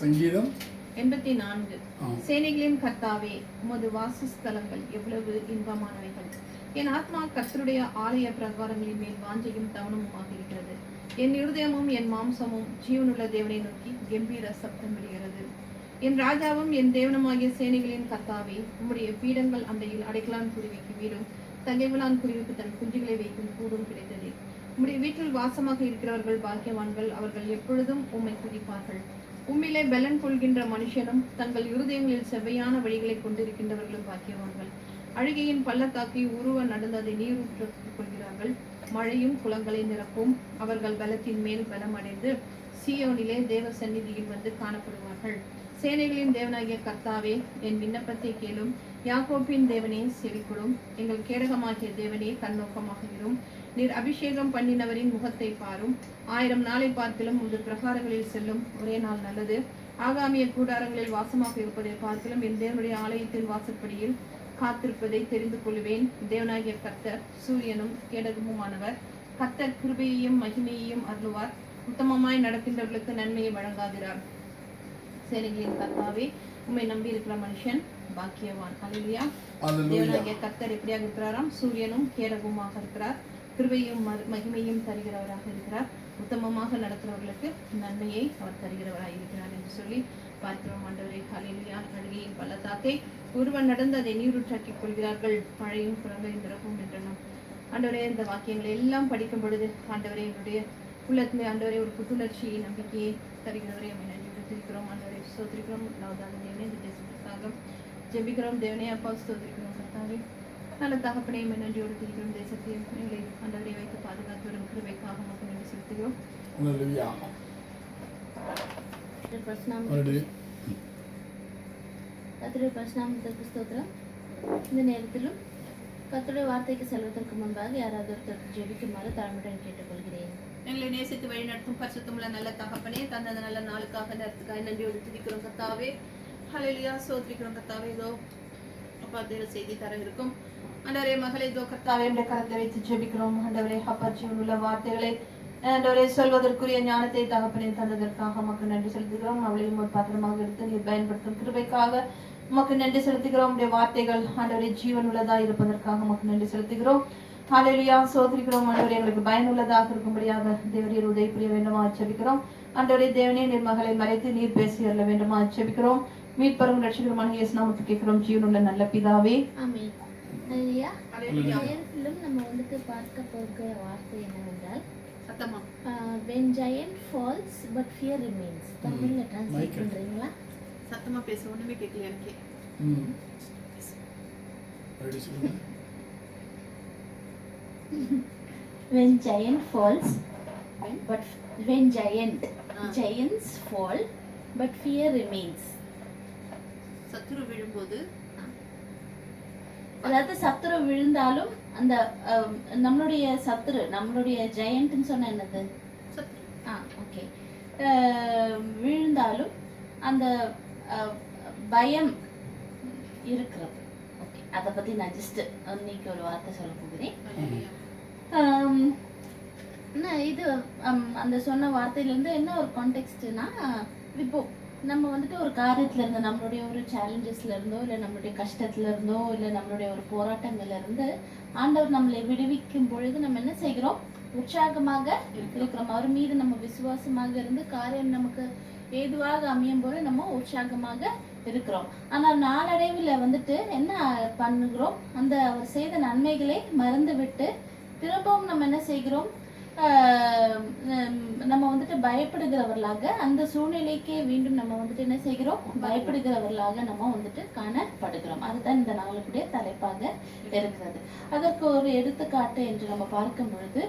சங்கீதம் 84. சேனைகளின் கர்த்தாவே, உமது வாசஸ்தலங்கள் எவ்வளவு இன்பமானவைகள்! என் ஆத்மா கர்த்தருடைய ஆலய பிரகாரங்களின் மேல் வாஞ்சையும் தவனமுமாக இருக்கிறது. என் இருதயமும் என் மாம்சமும் ஜீவனுள்ள தேவனை நோக்கி கம்பீர சப்தம் விடுகிறது. என் ராஜாவும் என் தேவனுமாகிய சேனைகளின் கர்த்தாவே, உம்முடைய பீடங்கள் அண்டையில் அடைக்கலான் குருவிக்கு வீடும், தங்கைவிலான் குருவிக்கு தன் குஞ்சுகளை வைக்கும் கூடும் கிடைத்தது. உம்முடைய வீட்டில் வாசமாக இருக்கிறவர்கள் பாக்கியவான்கள், அவர்கள் எப்பொழுதும் உம்மை துதிப்பார்கள். உம்மிலே பலன் கொள்கின்ற மனுஷனும் தங்கள் இருதயங்களில் செவ்வையான வழிகளை கொண்டிருக்கின்றவர்களும் பாக்கியவான்கள். அழுகையின் பள்ளத்தாக்கை உருவ நடந்ததை நீரூற்றுக் கொள்கிறார்கள். மழையும் குளங்களை நிரப்பும். அவர்கள் பலத்தின் மேல் பலம் அடைந்து சீயோனிலே தேவ சந்நிதியில் வந்து காணப்படுவார்கள். சேனைகளின் தேவனாகிய கர்த்தாவே, என் விண்ணப்பத்தை கேளும். யாக்கோப்பின் தேவனே, செவிக்கொடும். எங்கள் கேடகமாகிய தேவனே, கண்ணோக்கமாக இரும். நீர் அபிஷேகம் பண்ணினவரின் முகத்தை பாரும். 1000 நாளை பார்க்கிலும் உமது பிரகாரங்களில் செல்லும் ஒரே நாள் நல்லது. ஆகாமிய கூடாரங்களில் வாசமாக இருப்பதை பார்க்கிலும் என் தேவனுடைய ஆலயத்தின் வாசற்படியில் காத்திருப்பதை தெரிந்து கொள்வேன். தேவனாகிய கர்த்தர் சூரியனும் கேடகமுமானவர். கர்த்தர் கிருபையையும் மகிமையையும் அருளுவார். உத்தமமாய் நடக்கின்றவர்களுக்கு நன்மையை வழங்காதிரார். சேனைகளின் கர்த்தாவே, உம்மை நம்பி இருக்கிற மனுஷன் பாக்கியவான். அல்லேலூயா. தேவனாகிய கர்த்தர் எப்படியாக இருக்கிறாராம்? சூரியனும் கேடகமுமாக இருக்கிறார். கிருபையும் மகிமையும் தருகிறவராக இருக்கிறார். உத்தமமாக நடக்கிறவர்களுக்கு நன்மையை அவர் தருகிறவராக இருக்கிறார் என்று சொல்லி பார்க்கிறோம். ஆண்டவரே, ஹல்லேலூயா. அழுகையின் பள்ளத்தாக்கை ஒருவன் நடந்து அதை நீரூற்றாக்கிக் கொள்கிறார்கள். மழையும் குளங்களையும் நிரப்பும் என்றனும். ஆண்டவரே, இந்த வாக்கியங்களை எல்லாம் படிக்கும் பொழுது ஆண்டவரே, என்னுடைய உள்ளத்திலே ஆண்டவரே ஒரு புத்துணர்ச்சியை நம்பிக்கையை தருகிறவரே இருக்கிறோம். ஆண்டவரை ஸ்தோத்திரிக்கிறோம். நவதான தேவனே, இந்த தேசத்திற்காக ஜெபிக்கிறோம். தேவனே அப்பா, ஸ்தோத்திரிக்கிறோம். கர்த்தாவே, நல்ல தகப்பனே, நன்றியோடு துதிக்கிறோம். தேசத்தையும் எங்களை ஆண்டவரை வைத்து பாதுகாத்து வரும் கிருபைக்காக மக்கள் நன்றி செலுத்துகிறோம். கர்த்தருடைய பரிசுநாமத்திற்கு ஸ்தோத்திரம். இந்த நேரத்திலும் கர்த்தருடைய வார்த்தைக்கு செல்வதற்கு முன்பாக யாராவது ஒருத்தர் ஜெபிக்குமாறு தாழ்மையுடன் கேட்டுக்கொள்கிறேன். எங்களை நேசித்து வழி நடத்தும் பரிசுத்தமுள்ள நல்ல தகப்பனே, தந்த நல்ல நாளுக்காக நேரத்துக்காக நன்றியோடு துதிக்கிறோம் கர்த்தாவே. ஹல்லேலூயா. ஸ்தோத்திரிக்கிறோம் கர்த்தாவே. இதோ அப்பா தேவ செய்தி தர இருக்கும் ஆண்டவரே, மகளை இதோ கர்த்தாவே என்ற கரத்தை வைத்து ஜெபிக்கிறோம். ஆண்டவரே அப்பா, ஜீவனுள்ள வார்த்தைகளை ஆண்டவரே சொல்வதற்குரிய ஞானத்தை தகப்பனே தந்ததற்காக மக்கள் நன்றி செலுத்துகிறோம். அவளையும் ஒரு பாத்திரமாக எடுத்து நீர் பயன்படுத்தும் கிருபைக்காக மக்கள் நன்றி செலுத்துகிறோம். உடைய வார்த்தைகள் ஆண்டவரே ஜீவனுள்ளதா இருப்பதற்காக மக்கள் நன்றி செலுத்துகிறோம். ஹல்லேலூயா. சோதரிக்கிறோம். ஆண்டவரே, எங்களுக்கு பயனுள்ளதாக இருக்கும்படியாக தேவரீர் உதவி புரிய வேண்டுமா ஜெபிக்கிறோம். ஆண்டவரே தேவனே, நீர் மகளை மறைத்து நீர் பேசி அருள வேண்டுமா ஜெபிக்கிறோம். மீட்பரும் ரட்சகருமான இயேசு நாமத்தில் கேட்கிறோம் ஜீவனுள்ள நல்ல பிதாவே, ஆமென். ஹல்லேலூயா. நம்ம வந்துட்டு பார்க்க போகிற வார்த்தை என்னவென்றால் சத்தமா when giant falls but fear remains. தமிழ்ல ட்ரான்ஸ்லேட் பண்றீங்களா? சத்தமா பேச, ஒண்ணுமே கேட்கல எனக்கு. When giant falls but when giants fall but fear remains. சத்துரு விழும்போது, அதாவது சத்துரு விழுந்தாலும் அந்த நம்மளுடைய சத்துரு, நம்மளுடைய ஜெயண்ட்னு சொன்ன என்னது? ஓகே. விழுந்தாலும் அந்த பயம் இருக்கிறது. ஓகே, அதை பற்றி நான் ஜஸ்ட் இன்னைக்கு ஒரு வார்த்தை சொல்ல போகிறேன். இது அந்த சொன்ன வார்த்தையிலேருந்து என்ன ஒரு கான்டெக்ஸ்ட்னா, இப்போ நம்ம வந்துட்டு ஒரு காரியத்துல இருந்து, நம்மளுடைய ஒரு சேலஞ்சஸ்ல இருந்தோ, இல்லை நம்மளுடைய கஷ்டத்துல இருந்தோ, இல்லை நம்மளுடைய ஒரு போராட்டங்கள்ல இருந்து ஆண்டவர் நம்மளை விடுவிக்கும் பொழுது நம்ம என்ன செய்கிறோம்? உற்சாகமாக இருக்கிறோம். அவர் மீது நம்ம விசுவாசமாக இருந்து காரியம் நமக்கு ஏதுவாக அமையும் போது நம்ம உற்சாகமாக இருக்கிறோம். ஆனால் நாளடைவில் வந்துட்டு என்ன பண்ணுகிறோம்? அந்த அவர் செய்த நன்மைகளை மறந்து விட்டு திரும்பவும் நம்ம என்ன செய்கிறோம்? நம்ம வந்துட்டு பயப்படுகிறவர்களாக, அந்த சூழ்நிலைக்கே மீண்டும் நம்ம வந்துட்டு என்ன செய்கிறோம்? பயப்படுகிறவர்களாக நம்ம வந்துட்டு காணப்படுகிறோம். அதுதான் இந்த நாளுக்குடைய தலைப்பாக இருக்கிறது. அதற்கு ஒரு எடுத்துக்காட்டு என்று நம்ம பார்க்கும் பொழுது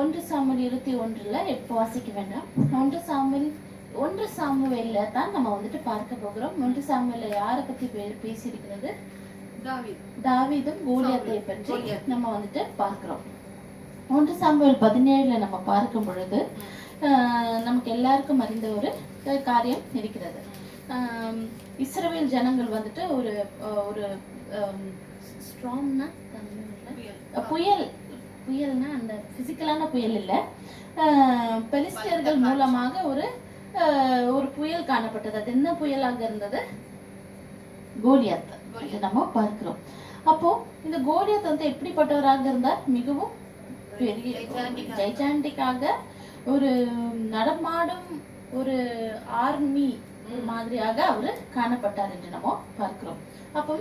1 சாமுவேல் 21 எப்போ வாசிக்க வேண்டாம், 1 சாமுவேல்ல தான் நம்ம வந்துட்டு பார்க்க போகிறோம். 1 சாமுவேல்ல யாரை பத்தி பேசியிருக்கிறது? தாவீதும் கோலியாத்தை பற்றி நம்ம வந்துட்டு பார்க்கிறோம். 1 சாமுவேல் 17 நம்ம பார்க்கும் பொழுது நமக்கு எல்லாருக்கும் அறிந்த ஒரு காரியம் இருக்கிறது. இஸ்ரவேல் ஜனங்கள் வந்துட்டு ஒரு ஒரு ஸ்ட்ராங்னா புயல்னா அந்த பிசிக்கலான புயல் இல்லை, பெலிஸ்டியர்கள் மூலமாக ஒரு ஒரு புயல் காணப்பட்டது. அது என்ன புயலாக இருந்தது? கோலியாத் என்று நம்ம பார்க்கிறோம். அப்போ இந்த கோலியாத் வந்து எப்படிப்பட்டவராக இருந்தார்? மிகவும் பெரிய ஜெய்சாண்டிக்காக ஒரு நடமாடும் ஒரு ஆர்மி மாதிரியாக அவரு காணப்பட்டார் என்று நம்ம பார்க்கிறோம். அப்போ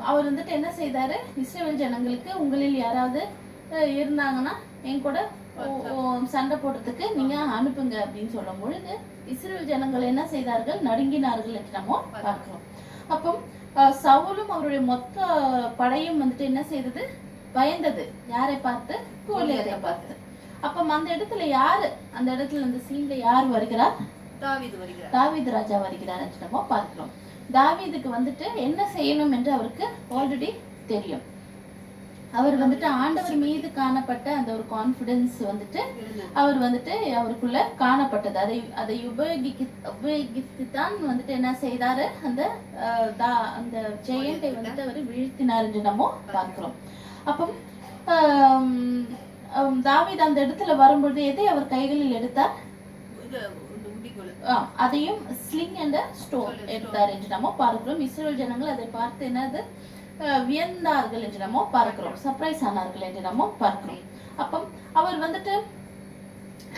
அவர் வந்துட்டு என்ன செய்தாரு? இஸ்ரவேல் ஜனங்களுக்கு உங்களில் யாராவது இருந்தாங்கன்னா என் கூட சண்டை போடுறதுக்கு நீங்க அனுப்புங்க அப்படின்னு சொல்லும் பொழுது இஸ்ரவேல் ஜனங்கள் என்ன செய்தார்கள்? நடுங்கினார்கள் என்று நம்ம பார்க்கிறோம். அப்போ சவுலும் அவருடைய மொத்த படையும் வந்துட்டு என்ன செய்தது? பயந்தது. யாரை பார்த்து? கோலியாத்தை பார்த்து. அப்ப அந்த இடத்துல யாரு, அந்த இடத்துல அந்த சீன்ல யார் வருகிறார்? தாவீது ராஜா வருகிறார் என்று நம்ம பார்க்கிறோம். தாவீதுக்கு வந்துட்டு என்ன செய்யணும் என்று அவருக்கு ஆல்ரெடி தெரியும். அவர் வந்துட்டு ஆண்டவர் மீது காணப்பட்ட அந்த ஒரு கான்பிடன்ஸ் வந்துட்டு அவர் வந்துட்டு அவருக்குள்ள காணப்பட்டது. அதை உபயோகித்துதான் வந்துட்டு என்ன செய்தாரு? அந்த ஜெயண்டை வந்துட்டு அவர் வீழ்த்தினார் என்று நம்ம பார்க்கிறோம். அப்போ தாவீது அந்த இடத்துல வரும்பொழுது எதை அவர் கைகளில் எடுத்தார்? அதையும் ஸ்லிங் என்ற ஸ்டோன் எடுத்தார் என்று நம்ம பார்க்கிறோம். இஸ்ரவேல் ஜனங்கள் அதை பார்த்து என்னது வியந்தார்கள் என்று நம்ம பார்க்கிறோம். சர்ப்ரைஸ் ஆனார்கள் என்று நம்ம பார்க்கிறோம். அப்போ அவர் வந்துட்டு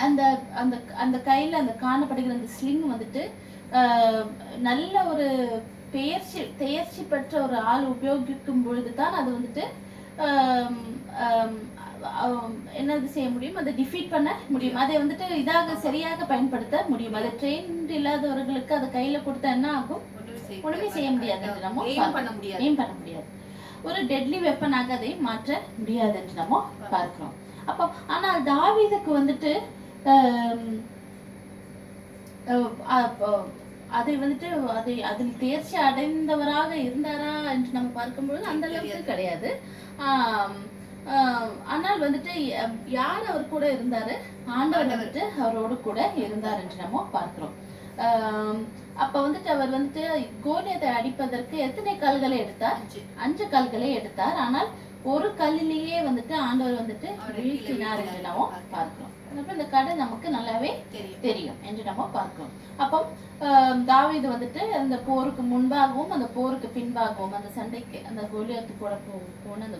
அந்த அந்த அந்த கையில அந்த காணப்படுகிற அந்த ஸ்லிங் வந்துட்டு நல்ல ஒரு தேர்ச்சி பெற்ற ஒரு ஆள் உபயோகிக்கும் பொழுதுதான் அது வந்துட்டு என்னது செய்ய முடியும்? அதை டிஃபீட் பண்ண முடியும். அதை வந்துட்டு இதாக சரியாக பயன்படுத்த முடியும். அதை ட்ரெயின் இல்லாதவர்களுக்கு அதை கையில கொடுத்தா என்ன ஆகும்? ஒண்ணுமே செய்ய முடியாது என்று நம்ம எய்ம் பண்ண முடியாது. ஒரு டெட்லி வெப்பனாக அதை மாற்ற முடியாது என்று நம்ம பார்க்கிறோம். அப்போ ஆனால் தாவீதுக்கு வந்துட்டு அதை வந்துட்டு அதில் தேர்ச்சி அடைந்தவராக இருந்தாரா என்று நம்ம பார்க்கும்பொழுது அந்த அளவுக்கு கிடையாது. ஆனால் வந்துட்டு யார் அவர் கூட இருந்தாரு? ஆண்டவர் வந்துட்டு அவரோடு கூட இருந்தார் என்று நம்ம பார்க்கிறோம். அப்ப வந்துட்டு அவர் வந்துட்டு கோலியாத்தை அடிப்பதற்கு எத்தனை கல்களை எடுத்தார்? 5 கல்களை எடுத்தார். ஆனால் ஒரு கல்லிலேயே வந்துட்டு ஆண்டவர் வந்துட்டு வீழ்த்தினார் என்று நம்ம பார்க்கிறோம். இந்த கதை நமக்கு நல்லாவே தெரியும் என்று நம்ம பார்க்கிறோம். அப்போ தாவீது வந்துட்டு அந்த போருக்கு முன்பாகவும் அந்த போருக்கு பின்பாகவும் அந்த சண்டைக்கு அந்த கோலியாத்து கூட போன அந்த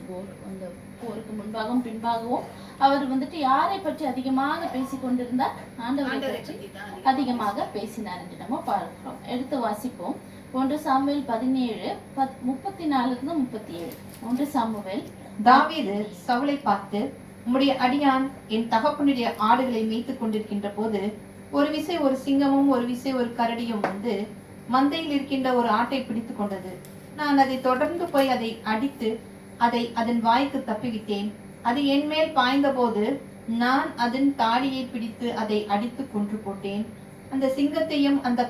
போருக்கு முன்பாகவும் பின்பாகவும் அவர் வந்துட்டு யாரை பற்றி அதிகமாக பேசி கொண்டிருந்தார்? ஆண்டவரை பற்றி அதிகமாக பேசினார் என்று நம்ம பார்க்கிறோம். எடுத்து வாசிப்போம். 1 சாமுவேல் 17:34-37. 1 சாமுவேல். தாவீது சவுலை பார்த்து, உம்முடைய அடியான் என் தகப்பனுடைய ஆடுகளை மேய்த்துக் கொண்டிருக்கின்ற போது ஒரு விசை ஒரு சிங்கமும் ஒரு விசை ஒரு கரடியும் வந்து மந்தையில் இருக்கின்ற ஒரு ஆட்டை பிடித்து கொண்டது. நான் அதை தொடர்ந்து போய் அதை அடித்து அதை அதன் வாய்க்கு தப்பிவிட்டேன். அது என் மேல் பாய்ந்த போது நான் அதன் தாடியை பிடித்து அதை அடித்து கொன்று போட்டேன். அந்த சிங்கத்தையும் அந்த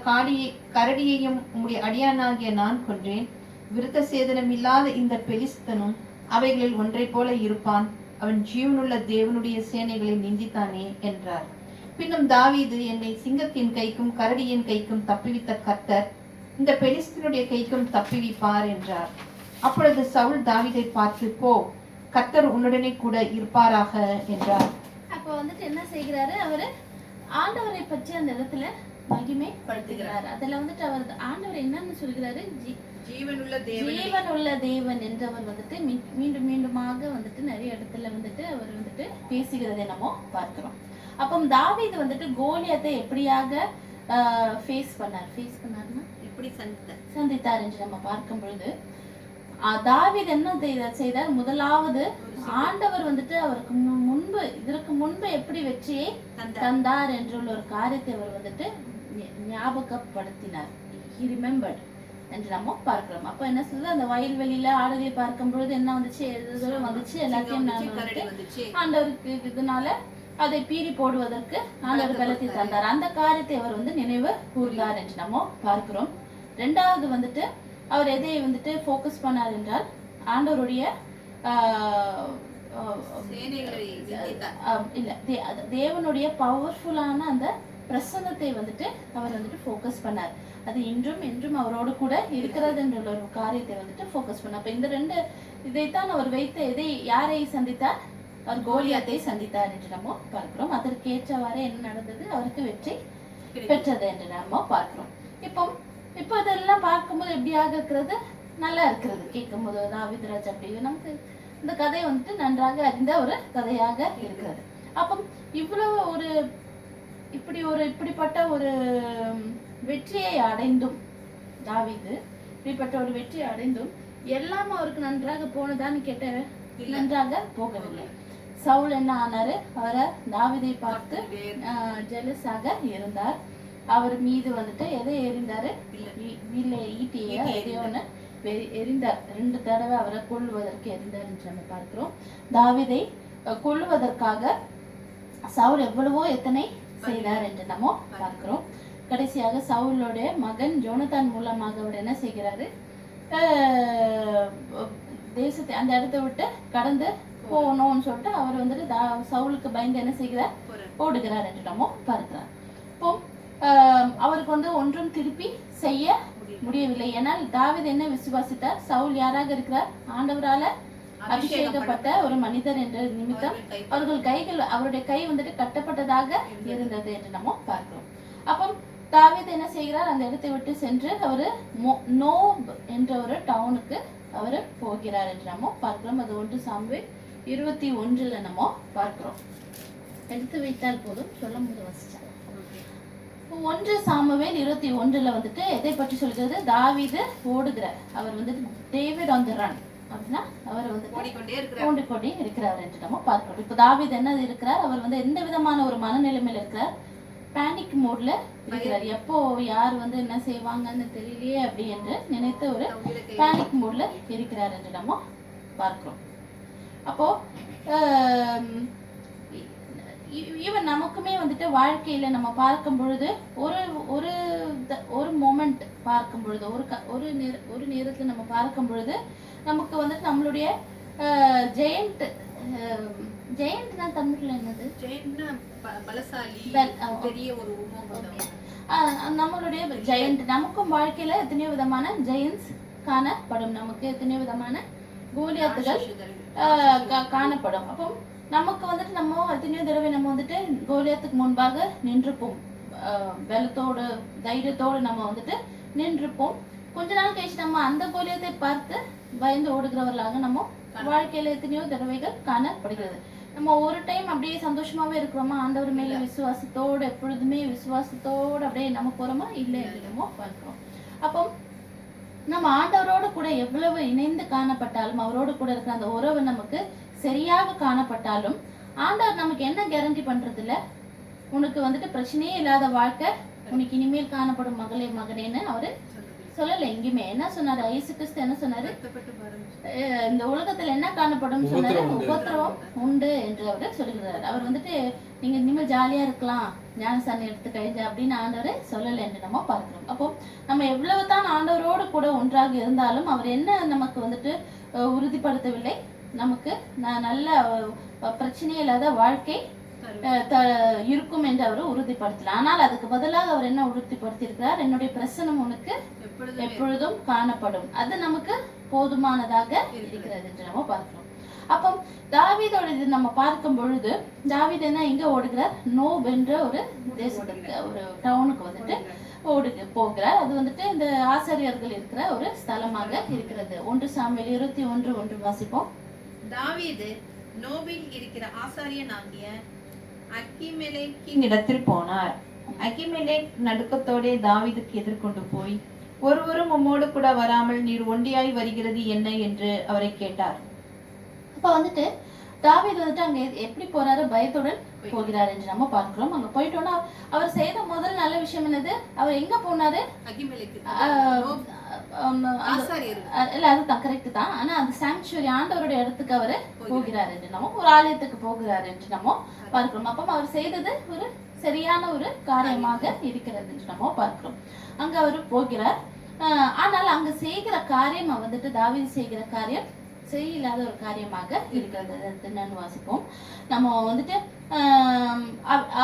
கரடியையும் உம்முடைய அடியானாகிய நான் கொன்றேன். விருத்த சேதனம் இல்லாத இந்த பெலிஸ்தனும் அவைகளில் ஒன்றை போல இருப்பான். அவன் ஜீவனுள்ள தேவனுடைய சேனைகளை நிந்தித்தானே என்றார். பின்னும் தாவீது, என்னை சிங்கத்தின் கைக்கும் கரடியின் கைக்கும் தப்புவித்த கர்த்தர் இந்த பெலிஸ்தனுடைய கைக்கும் தப்புவிப்பார் என்றார். அப்பொழுது சவுல் தாவீதை பார்த்து, போ, கர்த்தர் உன்னுடனே கூட இருப்பாராக என்றார். அப்ப வந்துட்டு என்ன செய்கிறாரு? அவரு ஆண்டவரை பற்றி அந்த இடத்துல மகிமைப்படுத்துகிறார். அதுல வந்துட்டு அவர் ஆண்டவர் என்னன்னு சொல்கிறாரு? ஜீவனுள்ள தேவன் என்றவர் வந்துட்டு மீண்டும் மீண்டுமாக வந்துட்டு நிறைய இடத்துல வந்துட்டு அவர் வந்துட்டு பேசுகிறதை நம்ம பார்க்கிறோம். அப்போ தாவீது வந்துட்டு கோலியாத்தை எப்படியாக ஃபேஸ் பண்ணார்னா எப்படி சந்தித்தார் என்று நம்ம பார்க்கும் பொழுது தாவீது என்ன செய்தார்? முதலாவது ஆண்டவர் வந்துட்டு அவருக்கு இதற்கு முன்பு எப்படி வெற்றியை தந்தார் என்ற ஒரு காரியத்தை அவர் வந்துட்டு ஞாபகப்படுத்தினார். He remembered என்று நம்ம பார்க்கிறோம். அப்ப என்ன சொல்றது? அந்த வயல்வெளியில ஆடுகளை பார்க்கும் பொழுது என்ன வந்துச்சு? எல்லாத்தையும் நான் வந்துட்டு ஆண்டவருக்கு இதனால அதை பீறி போடுவதற்கு ஆண்டவர் பலத்தை தந்தார். அந்த காரியத்தை அவர் வந்து நினைவு கூர்ந்தார் என்று நம்ம பார்க்கிறோம். 2வது வந்துட்டு அவர் எதை வந்துட்டு ஃபோக்கஸ் பண்ணார் என்றால் ஆண்டவருடைய தேவனுடைய பவர்ஃபுல்லான அந்த பிரசன்னத்தை வந்துட்டு அவர் வந்துட்டு ஃபோக்கஸ் பண்ணார். அது இன்றும் அவரோடு கூட இருக்கிறது என்ற ஒரு காரியத்தை வந்துட்டு ஃபோக்கஸ் பண்ணார். அப்ப இந்த 2 இதைத்தான் அவர் வைத்து யாரை சந்தித்தார்? அவர் கோலியாத்தை சந்தித்தார் என்று நம்ம பார்க்கிறோம். அதற்கு ஏற்றவாறு என்ன நடந்தது? அவருக்கு வெற்றி பெற்றது என்று நம்ம பார்க்கிறோம். இப்போ இதெல்லாம் பார்க்கும்போது எப்படியாக இருக்கிறது, நல்லா இருக்கிறது. கேட்கும்போது தாவீது ராஜா அப்படி நமக்கு இந்த கதை வந்துட்டு நன்றாக அறிந்த ஒரு கதையாக இருக்கிறது. அப்போ இவ்வளவு ஒரு இப்படிப்பட்ட ஒரு வெற்றியை அடைந்தும் தாவீது இப்படிப்பட்ட ஒரு வெற்றியை அடைந்தும் எல்லாம் அவருக்கு நன்றாக போனதான்னு கேட்ட நன்றாக போகவில்லை. சவுல் என்ன ஆனாரு, அவரை தாவீதை பார்த்து ஜெலஸாக இருந்தார். அவர் மீது வந்துட்டு எதை எறிந்தாரு, ஈட்டிய எதையோன்னு எரிந்தார். 2 தடவை அவரை கொல்லுவதற்கு எரிந்தார் என்று நம்ம பார்க்கிறோம். தாவீதை கொல்லுவதற்காக சவுல் எவ்வளவோ எத்தனை செய்தார் என்று நம்ம பார்க்கிறோம். கடைசியாக சவுலோடைய மகன் ஜோனத்தான் மூலமாக அவர் என்ன செய்கிறாரு, தேசத்தை அந்த இடத்தை விட்டு கடந்து போகணும்னு சொல்லிட்டு அவர் வந்துட்டு சவுலுக்கு பயந்து என்ன செய்கிறார், ஓடுகிறார் என்று நம்ம பார்க்கிறார். இப்போ அவருக்கு வந்து ஒன்றும் திருப்பி செய்ய முடியவில்லை. ஏனால் தாவீது என்ன விசுவாசித்தார், சவுல் யாராக இருக்கிறார், ஆண்டவரால அபிஷேகப்பட்ட ஒரு மனிதர் என்ற நிமித்தம் அவருடைய கை வந்துட்டு கட்டப்பட்டதாக இருந்தது என்று நம்ம பார்க்கிறோம். அப்போ தாவீது என்ன செய்கிறார், அந்த இடத்தை விட்டு சென்று அவரு நோப் என்ற ஒரு டவுனுக்கு அவரு போகிறார் என்று நம்ம பார்க்கிறோம். அது 1 சாமுவேல் 21 நம்ம பார்க்கிறோம். எடுத்து வைத்தால் போதும், சொல்லும் போது வசிச்சார். 1 சாமுவேல் 21 வந்துட்டு எதை பற்றி சொல்கிறது, தாவீது ஓடுகிறார். அவர் வந்துட்டு டேவிட் ஆன் தி ரன் அப்படின்னா அவர் வந்து ஓடிக்கொண்டே இருக்கிறார் என்று நம்ம பார்க்கிறோம். இப்போ தாவீது என்ன இருக்கிறார், அவர் வந்து எந்த விதமான ஒரு மனநிலைமையில இருக்கிறார், பேனிக் மோட்ல இருக்கிறார். எப்போ யார் வந்து என்ன செய்வாங்கன்னு தெரியலையே அப்படி என்று நினைத்த ஒரு பேனிக் மோட்ல இருக்கிறார் என்று நம்ம பார்க்கிறோம். அப்போ ஈவன் நமக்குமே வந்துட்டு வாழ்க்கையில நம்ம பார்க்கும் பொழுது ஒரு மொமெண்ட் பார்க்கும் பொழுது ஒரு நேரத்துல நம்ம பார்க்கும் பொழுது நமக்கு வந்துட்டு நம்மளுடைய ஜெயண்ட்னா தமிழ்ல என்னது, நம்மளுடைய ஜெயண்ட். நமக்கும் வாழ்க்கையில எத்தனையோ விதமான ஜெயண்ட்ஸ் காணப்படும், நமக்கு எத்தனையோ விதமான கோலியாத்துகள் காணப்படும். அப்போ நமக்கு வந்துட்டு நம்ம எத்தனையோ தடவை நம்ம வந்துட்டு கோலியாத்துக்கு முன்பாக நின்றுப்போம், பலத்தோடு தைரியத்தோடு நம்ம வந்துட்டு நின்றுப்போம். கொஞ்ச நாள் கழிச்சு நம்ம அந்த கோலியத்தை பார்த்து பயந்து ஓடுகிறவர்களாக நம்ம வாழ்க்கையில எத்தனையோ தடவைகள் காணப்படுகிறது. நம்ம ஒரு டைம் அப்படியே சந்தோஷமாவே இருக்கிறோமா, ஆண்டவர் மேல விசுவாசத்தோடு எப்பொழுதுமே விசுவாசத்தோடு அப்படியே நம்ம போறோமா, இல்லை அப்படின்னமோ பார்க்கிறோம். அப்போ நம்ம ஆண்டவரோடு கூட எவ்வளவு இணைந்து காணப்பட்டாலும், அவரோடு கூட இருக்கிற அந்த உறவு நமக்கு சரியாக காணப்பட்டாலும், ஆண்டவர் நமக்கு என்ன கேரண்டி பண்றது இல்ல, உனக்கு வந்துட்டு பிரச்சனையே இல்லாத வாழ்க்கை உனக்கு இனிமேல் காணப்படும் மகளே மகனேன்னு அவரு சொல்லல. எங்கேயுமே என்ன சொன்னாரு, இயேசு கிறிஸ்து என்ன சொன்னாரு, இந்த உலகத்துல என்ன காணப்படும் சொன்னாரு, உபத்திரவம் உண்டு என்று அவரு சொல்லுகிறாரு. அவர் வந்துட்டு நீங்க இனிமேல் ஜாலியா இருக்கலாம் ஞானசாமி எடுத்து கழிஞ்ச அப்படின்னு ஆண்டவரை சொல்லலை என்று நம்ம பார்க்கிறோம். அப்போ நம்ம எவ்வளவுதான் ஆண்டவரோடு கூட ஒன்றாக இருந்தாலும் அவர் என்ன நமக்கு வந்துட்டு உறுதிப்படுத்தவில்லை, நமக்கு நல்ல பிரச்சனையே இல்லாத வாழ்க்கை இருக்கும் என்று அவர் உறுதிப்படுத்தல. ஆனால் அதுக்கு பதிலாக அவர் என்ன உறுதிப்படுத்தி இருக்கிறார், என்னுடைய பிரசனம் உனக்கு எப்பொழுதும் காணப்படும், அது நமக்கு போதுமானதாக இருக்கிறது என்று நம்ம பார்க்கிறோம். அப்போ தாவீதோட இது நம்ம பார்க்கும் பொழுது தாவீது என்ன இங்க ஓடுகிறார், நோப் என்ற ஒரு தேசத்துக்கு ஒரு டவுனுக்கு வந்துட்டு போகிறார். அது வந்துட்டு இந்த ஆசாரியர்கள் இருக்கிற ஒரு ஸ்தலமாக இருக்கிறது. 1 சாமுவேல் 21:1 வாசிப்போம். தாவீது நோபில் இருக்கிற ஆசாரியனாகிய அகிமெலேக்கின் இடத்தில் போனார். அகிமெலேக் நடுக்கத்தோடே தாவீதுக்கு எதிர்கொண்டு போய், ஒருவரும் உம்மோடு கூட வராமல் நீர் ஒண்டியாய் வருகிறது என்ன என்று அவரை கேட்டார். அப்ப வந்துட்டு தாவீது வந்துட்டு அங்க எப்படி போறாரு, பயத்துடன் போகிறார் என்று நம்ம பார்க்கிறோம். அங்க போயிட்டோம்னா அவர் செய்த முதல் நல்ல விஷயம் என்னது, அவர் எங்க போனாரு, இல்ல அதுதான் கரெக்ட் தான், ஆனா அந்த சாங்சுவரி ஆண்டவருடைய இடத்துக்கு அவரு போகிறார் என்று நம்ம, ஒரு ஆலயத்துக்கு போகிறார் என்று நம்ம பார்க்கிறோம். அப்போ அவர் செய்தது ஒரு சரியான ஒரு காரியமாக இருக்கிறது என்று நம்ம பார்க்கிறோம். அங்க அவரு போகிறார். ஆனால் அங்க செய்கிற காரியம் வந்துட்டு தாவீது செய்கிற காரியம் சரியில்லாத ஒரு காரியமாக இருக்கிறது. என்னன்னு வாசிப்போம். நம்ம வந்துட்டு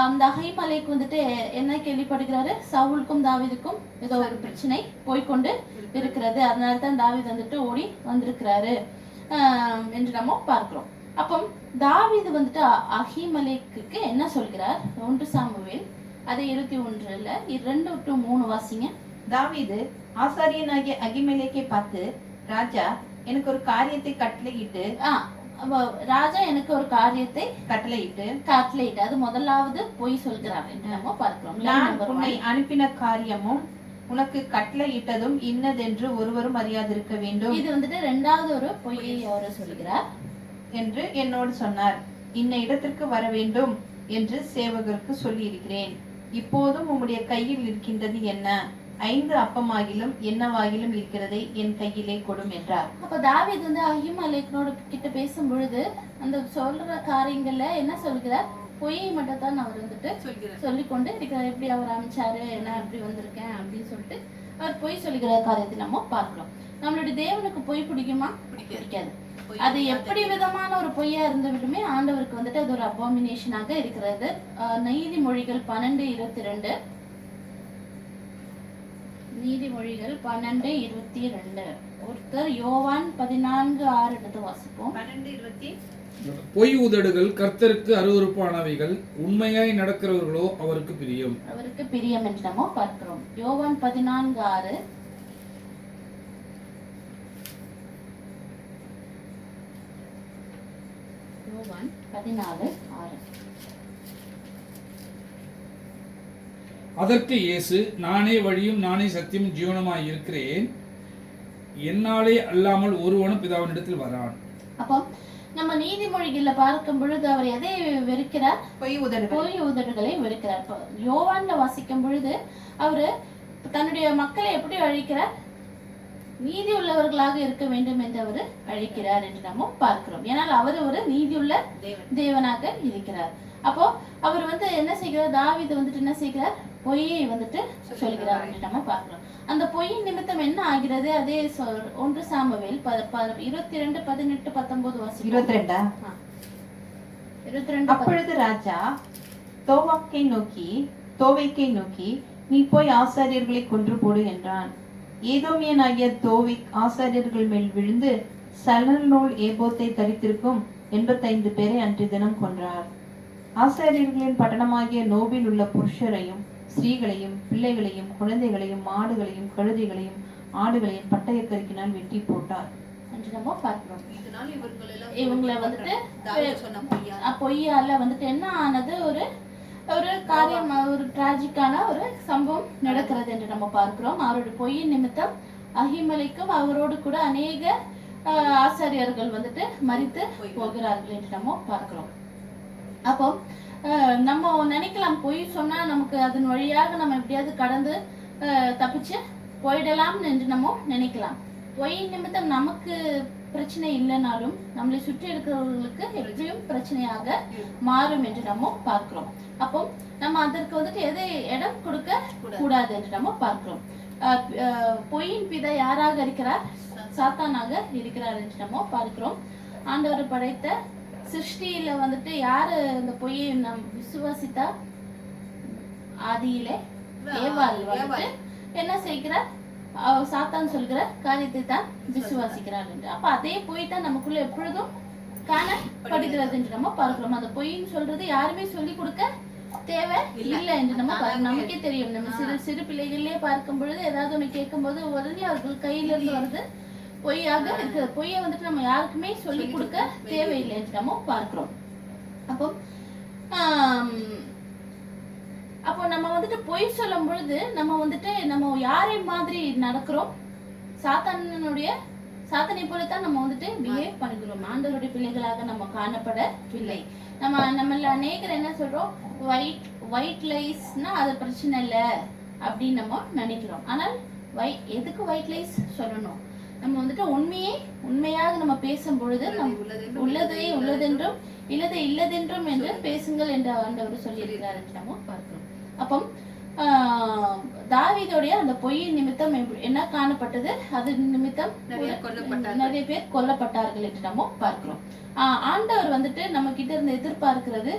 அந்த அகிமெலேக் வந்துட்டு என்ன கேள்விப்படுகிறாரு, சவுலுக்கும் தாவீதுக்கும் ஏதோ ஒரு பிரச்சனை போய்கொண்டு இருக்கிறது, அதனால தான் தாவீது வந்துட்டு ஓடி வந்திருக்கிறாரு என்று நம்ம பார்க்கிறோம். அப்போ தாவீது வந்துட்டு அகிமெலேக்கு என்ன சொல்கிறார், 1 சாமுவேல் அது 21ல 2 to 3 வாசிங்க. தாவீது ஆசாரியனாகிய அகிமெலேக்கை பார்த்து, ராஜா எனக்கு ஒரு காரியத்தை கட்டளையிட்டு ராஜா எனக்கு ஒரு காரியத்தை கட்டளையிட்டு அது முதலாவது பொய் சொல்கிறார் என்று நம்ம பார்க்கிறோம். நான் உன்னை அனுப்பின காரியமும் உனக்கு கட்டளையிட்டதும் இன்னதென்று ஒருவரும் அறியாதிருக்க வேண்டும். இது வந்துட்டு இரண்டாவது ஒரு பொய்யை அவர் சொல்கிறார் என்று என்னோடு சொன்னார். இன்ன இடத்திற்கு வர வேண்டும் என்று சேவகருக்கு சொல்லி இருக்கிறேன். இப்போதும் உம்முடைய கையில் இருக்கின்றது என்ன? 5 அப்பமாகிலும் என்னவாகிலும் இருக்கிறதை என் கையிலே கொடும் என்றார். அப்ப தாவீது வந்து அகிமெலேக்கனோட கிட்ட பேசும் பொழுது அந்த சொல்ற காரியங்கள்ல என்ன சொல்கிறார்? பொய்யை மட்டும் தான் அவர் வந்துட்டு சொல்லிக்கொண்டு இருக்கிறார். எப்படி அவர் அமைச்சாரு, நான் எப்படி வந்திருக்கேன் அப்படின்னு சொல்லிட்டு அவர் பொய் சொல்லுகிற காரியத்தை நம்ம பார்க்கிறோம். நம்மளுடைய தேவனுக்கு பொய் பிடிக்குமா? பிடிக்காது. அது எப்படி விதமான ஒரு பொய்யா இருந்துவிட்டுமே ஆண்டவருக்கு வந்துட்டு அது ஒரு அபாமினேஷனாக இருக்கிறது. நீதிமொழிகள் 12:22 நீதிமொழிகள் 12:22 ஒருத்தர் யோவான் 14:6 எடுத்து வாசிப்போம். 12:20 பொய் உதடுகள் கர்த்தருக்கு அருவருப்பானவைகள், உண்மையாய் நடக்கிறவர்களோ அவருக்கு பிரியம் என்று நம்ம பார்க்கிறோம். யோவான் 14:6 யோவான் 14:6 அதற்கு இயேசு, நானே வழியும் நானே சத்தியம் ஜீவனமாய் இருக்கிறேன், என்னாலே அல்லாமல் ஒருவனும் பிதாவினிடத்தில் வரான். அப்போ நம்ம நீதிமொழிகள்ல பார்க்கும் பொழுது அவர் எதை வெறுக்கிறார்? பொய் உதடுகளை வெறுக்கிறார். யோவான்ல வாசிக்கும் பொழுது அவரு தன்னுடைய மக்களை எப்படி அழைக்கிறார்? நீதி உள்ளவர்களாக இருக்க வேண்டும் என்று அவர் அழைக்கிறார் என்று நம்ம பார்க்கிறோம். ஏனால் அவர் ஒரு நீதியுள்ள தேவனாக இருக்கிறார். அப்போ அவர் வந்து என்ன செய்கிறார்? தாவீது வந்துட்டு என்ன செய்கிறார்? பொய்யை வந்துட்டு சொல்கிறார் என்று நம்ம பார்க்கிறோம். அந்த பொய்யின் நிமித்தம் என்ன ஆகிறது? அதே 1 சாமுவேல் 22:18-19 வாசி. 22. அப்பொழுது ராஜா தோவேக்கை நோக்கி நீ போய் ஆசாரியர்களை கொன்று போடு என்றான். ஏதோமியனாகிய தோவிக் ஆசாரியர்கள் மேல் விழுந்து சணல் நூல் ஏபோத்தை தரித்திருக்கும் 85 பேரை அன்றைய தினம் கொன்றார். ஆசாரியர்களின் பட்டணமாகிய நோபில் உள்ள புருஷரையும் ஸ்திரீகளையும் பிள்ளைகளையும் குழந்தைகளையும் மாடுகளையும் கழுதைகளையும் ஆடுகளையும் பட்டய கருக்கினால் வெட்டி போட்டார் என்று நம்ம பார்க்கிறோம். இவங்களை வந்துட்டு பொய்யால வந்துட்டு என்ன ஆனது? ஒரு காரியம், ஒரு டிராஜிக்கான ஒரு சம்பவம் நடக்கிறது என்று நம்ம பார்க்கிறோம். அவருடைய பொய்யின் நிமித்தம் அகிமெலேக்கும் அவரோடு கூட அநேக ஆசாரியர்கள் வந்துட்டு மரித்து போகிறார்கள் என்று நம்ம பார்க்கிறோம். அப்போ நம்ம நினைக்கலாம், பொய் சொன்னா நமக்கு அதன் வழியாக நம்ம எப்படியாவது கடந்து தப்பிச்சு போயிடலாம் என்று நம்ம நினைக்கலாம். பொய் நிமித்தம் நமக்கு பிரச்சனை இல்லைனாலும் நம்மளை சுற்றி இருக்கிறவர்களுக்கு எப்படியும் பிரச்சனையாக மாறும் என்று நம்ம பார்க்கிறோம். அப்போ நம்ம அதற்கு வந்துட்டு எதை இடம் கொடுக்க கூடாது என்று நம்ம பார்க்கிறோம். பொய்யின் பிதா யாராக இருக்கிறார்? சாத்தானாக இருக்கிறார் என்று நம்ம பார்க்கிறோம். ஆண்டவர் படைத்த சிருஷ்டியில வந்துட்டு யாரு இந்த பொய்யை நம் விசுவாசித்தா? ஆதியிலே ஏவாள் வந்துட்டு என்ன செய்கிறார்? சாத்தான் சொல்கிற காரியத்தை தான் விசுவாசிக்கிறார் என்று. அப்ப அதே பொய் தான் நமக்குள்ள எப்பொழுதும் காணப்படுகிறது என்று நம்ம பார்க்கிறோம். அந்த பொய்ன்னு சொல்றது யாருமே சொல்லி கொடுக்க தேவை இல்லை என்று நம்ம நமக்கே தெரியும். நம்ம சிறு பிள்ளைகளே பார்க்கும் பொழுது ஏதாவது ஒண்ணு கேட்கும் போது உடனே அவர்கள் கையில இருந்து வருது பொய்யாக இருக்கு. பொய்யை வந்துட்டு நம்ம யாருக்குமே சொல்லி கொடுக்க தேவையில்லை என்று நம்ம பார்க்கிறோம். அப்போ நம்ம வந்துட்டு பொய் சொல்லும் பொழுது நம்ம வந்துட்டு நம்ம யாரை மாதிரி நடக்கிறோம்? சாத்தானை போலத்தான் நம்ம வந்துட்டு பிஹேவ் பண்ணுகிறோம். ஆண்டவருடைய பிள்ளைகளாக நம்ம காணப்படவில்லை. நம்மள அநேகர் என்ன சொல்றோம்? ஒயிட் லைஸ்னா அது பிரச்சனை இல்லை அப்படின்னு நம்ம நினைக்கிறோம். ஆனால் எதுக்கு ஒயிட் லைஸ் சொல்லணும்? நம்ம வந்துட்டு உண்மையாக நம்ம பேசும் பொழுது உள்ளதை உள்ளதென்றும் இல்லதை இல்லதென்றும் என்று பேசுங்கள் என்று ஆண்டவர் சொல்லி இருக்கிறார் என்று நம்ம பார்க்கிறோம். அப்போ தாவீதுடைய அந்த பொய்யின் நிமித்தம் என்ன காணப்பட்டது? அது நிமித்தம் நிறைய பேர் கொல்லப்பட்டார்கள் என்று நம்ம பார்க்கிறோம். ஆண்டவர் வந்துட்டு நம்ம கிட்ட இருந்து எதிர்பார்க்கிறது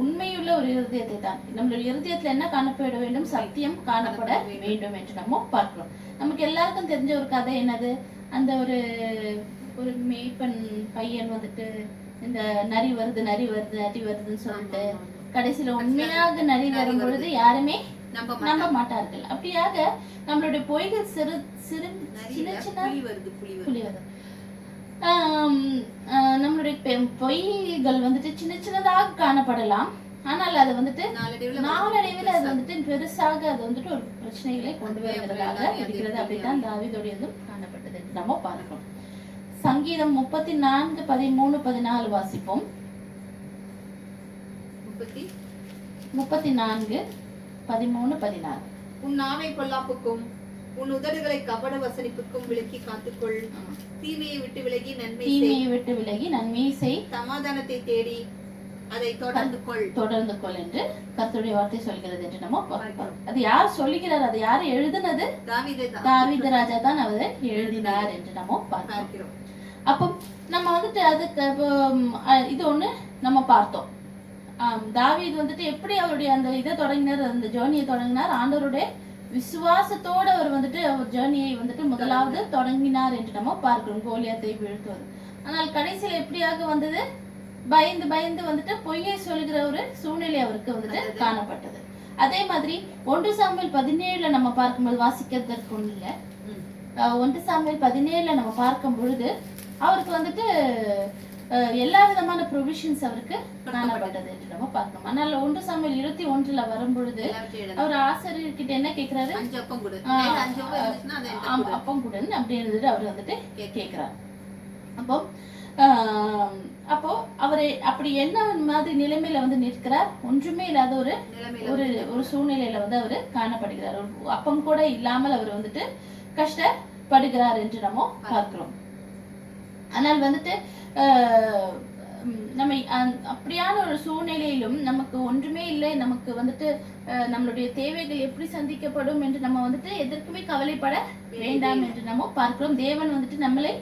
உண்மையுள்ள ஒரு இருதயத்தை தான். நம்மளுடைய இருதயத்துல என்ன காணப்பட வேண்டும்? சத்தியம் காணப்பட வேண்டும் என்று நம்ம பார்க்கிறோம். நமக்கு எல்லாருக்கும் தெரிஞ்ச ஒரு கதை என்னது? அந்த ஒரு மேய்ப்பன் பையன் வந்துட்டு இந்த நரி வருதுன்னு சொல்லிட்டு கடைசியில உண்மையாக நிறைவேறும் பொழுது யாருமே நம்ப மாட்டார்கள். அப்படியாக நம்மளுடைய பொய்கள் சிறு சிறு சின்ன சின்ன புலி வருது. நம்மளுடைய பொய்கள் வந்துட்டு சின்ன சின்னதாக காணப்படலாம். ஆனால் அது வந்துட்டு நாளடைவில் அது வந்துட்டு பெருசாக அது வந்துட்டு ஒரு பிரச்சனைகளை கொண்டு வருவதாக இருக்கிறது. அப்படித்தான் தாவீதுடையதும் காணப்பட்டது நம்ம பார்க்கிறோம். சங்கீதம் 34, 13, 14 வாசிப்போம். 34, 13, 14. உன் நாவை பொல்லாப்புக்கும் உன் உதடுகளை கபட வசனிப்புக்கும் விலக்கி காத்துக்கொள். தீமையை விட்டு விலகி நன்மையை செய். சமாதானத்தை தேடி அதை தொடர்ந்து கொள் என்று கர்த்தருடைய வார்த்தை சொல்கிறது என்று நம்ம பார்க்கிறோம். அது யார் சொல்லுகிறார்? அது யார் எழுதினது? தாவீது ராஜா தான் அவர் எழுதினார் என்று நம்ம பார்க்கிறோம். அப்போ நம்ம வந்துட்டு அதுக்கு இது ஒண்ணு நம்ம பார்த்தோம். தாவீது வந்துட்டு எப்படி அவருடைய அந்த இதை தொடங்கினார், அந்த ஜேர்னியை தொடங்கினார். ஆண்டவருடைய விசுவாசத்தோட அவர் வந்துட்டு அவர் ஜேர்னியை வந்துட்டு முதலாவது தொடங்கினார் என்று நம்ம பார்க்கிறோம், கோலியாத்தை வீழ்த்துவது. ஆனால் கடைசியில் எப்படியாக வந்தது? பயந்து பயந்து வந்துட்டு பொய்யை சொல்கிற ஒரு சூழ்நிலை அவருக்கு வந்துட்டு காணப்பட்டது. அதே மாதிரி 1 சாமுவேல் 17 நம்ம பார்க்கும்போது வாசிக்கிறதுக்கு ஒண்ணு இல்லை. 1 சாமுவேல் 17 நம்ம பார்க்கும் பொழுது அவருக்கு வந்துட்டு எல்லா விதமான ப்ரொவிஷன்ஸ் அவருக்கு காணப்பட்டது என்று நம்ம பார்க்கணும். ஆனால் 1 சாமுவேல் 21 வரும் பொழுது அவர் ஆசிரியர்கிட்ட என்ன கேட்கிறாரு? அப்பம் கூடன் அப்படின்னு அவர் வந்துட்டு கேட்கிறார். அப்போ அவரை அப்படி என்ன மாதிரி நிலைமையில வந்து நிற்கிறார்? ஒன்றுமே இல்லாத ஒரு சூழ்நிலையில வந்து அவரு காணப்படுகிறார். ஒரு அப்பம் கூட இல்லாமல் அவர் வந்துட்டு கஷ்டப்படுகிறார் என்று நம்ம பார்க்கிறோம். ஆனால் வந்துட்டு நம்ம அப்படியான ஒரு சூழ்நிலையிலும் நமக்கு ஒன்றுமே இல்லை, நமக்கு வந்துட்டு நம்மளுடைய தேவைகள் எப்படி சந்திக்கப்படும் என்று நம்ம வந்துட்டு எதற்குமே கவலைப்பட வேண்டாம் என்று நம்ம பார்க்கிறோம். தேவன் வந்துட்டு நம்மளை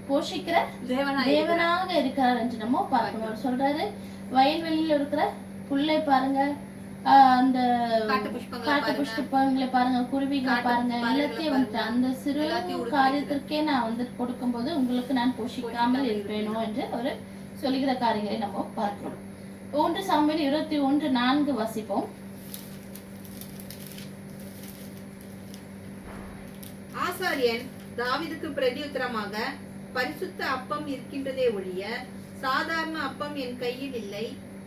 போஷிக்கிற தேவனாக இருக்கிறார் என்று நம்ம பார்க்கணும். அவர் சொல்றாரு, வயல்வெளியில இருக்கிற புல்லை பாருங்க, அந்த காட்டு புஷ்பங்களை பாருங்க, குருவிகளை பாருங்க, எல்லாத்தையும் வந்துட்டு அந்த சிறு காரியத்திற்கே நான் வந்து கொடுக்கும் போது உங்களுக்கு நான் போஷிக்காமல் இருப்பேனோ என்று ஒரு சொல்லுகிற காரியங்களை நம்ம பார்க்கிறோம். 1 சாமுவேல் 21:4 வாசிப்போம். ஆசாரியன் தாவீதுக்கு பிரதியுத்தரமாக, பரிசுத்த அப்பம் இருக்கின்றதே ஒழிய சாதாரண அப்பம் என் கையில் இல்லை,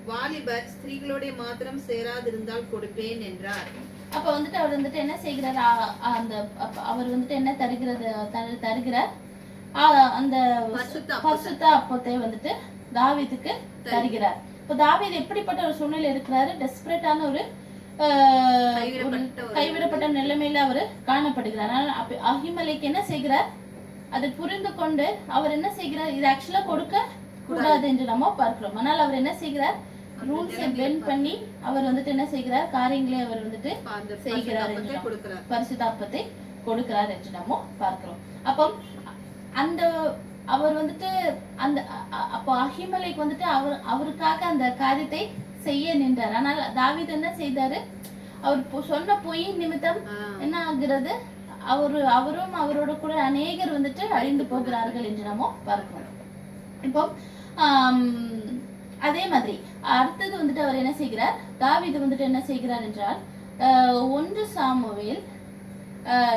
வாலிபர் ஸ்திரீகளோட மாத்திரம் சேராதிருந்தால் கொடுப்பேன் என்றார். அப்ப வந்துட்டு அவர் வந்துட்டு என்ன செய்கிறார்? அந்த அவர் வந்துட்டு என்ன தருகிறார்? அந்த பரிசுத்த அப்பத்தை வந்துட்டு தாவீதுக்கு தருகிறார். இப்ப தாவீது எப்படிப்பட்ட ஒரு சூழ்நிலை இருக்கிறாரு? டெஸ்பரேட்டான ஒரு கைவிடப்பட்ட நிலைமையில அவரு காணப்படுகிறார். அகிமலைக்கு என்ன செய்கிறார்? அதை புரிந்து கொண்டு அவர் என்ன செய்கிறார்? இது ஆக்சுவலா கொடுக்க கூடாது என்று நம்ம பார்க்கிறோம். ஆனால் அவர் என்ன செய்கிறார்? ரூல்ஸை பெண்ட் பண்ணி அவர் வந்துட்டு என்ன செய்கிறார்? காரியங்களை அவர் வந்துட்டு செய்கிறார் என்று பரிசுத்த அப்பத்தை கொடுக்கிறார் என்று நம்ம பார்க்கிறோம். அப்போ அந்த அவர் வந்துட்டு அந்த அப்போ அகிமலைக்கு வந்துட்டு அவருக்காக அந்த காரியத்தை செய்ய நின்றார். ஆனால் தாவீது என்ன செய்தாரு? அவர் சொன்ன பொய் நிமித்தம் என்ன ஆகிறது? அவரும் அவரோட கூட அநேகர் வந்துட்டு அழிந்து போகிறார்கள் என்று நம்ம பார்க்கிறோம். இப்போ அதே மாதிரி அடுத்தது வந்துட்டு அவர் என்ன செய்கிறார்? தாவீது வந்துட்டு என்ன செய்கிறார் என்றால் 1 சாமுவேல்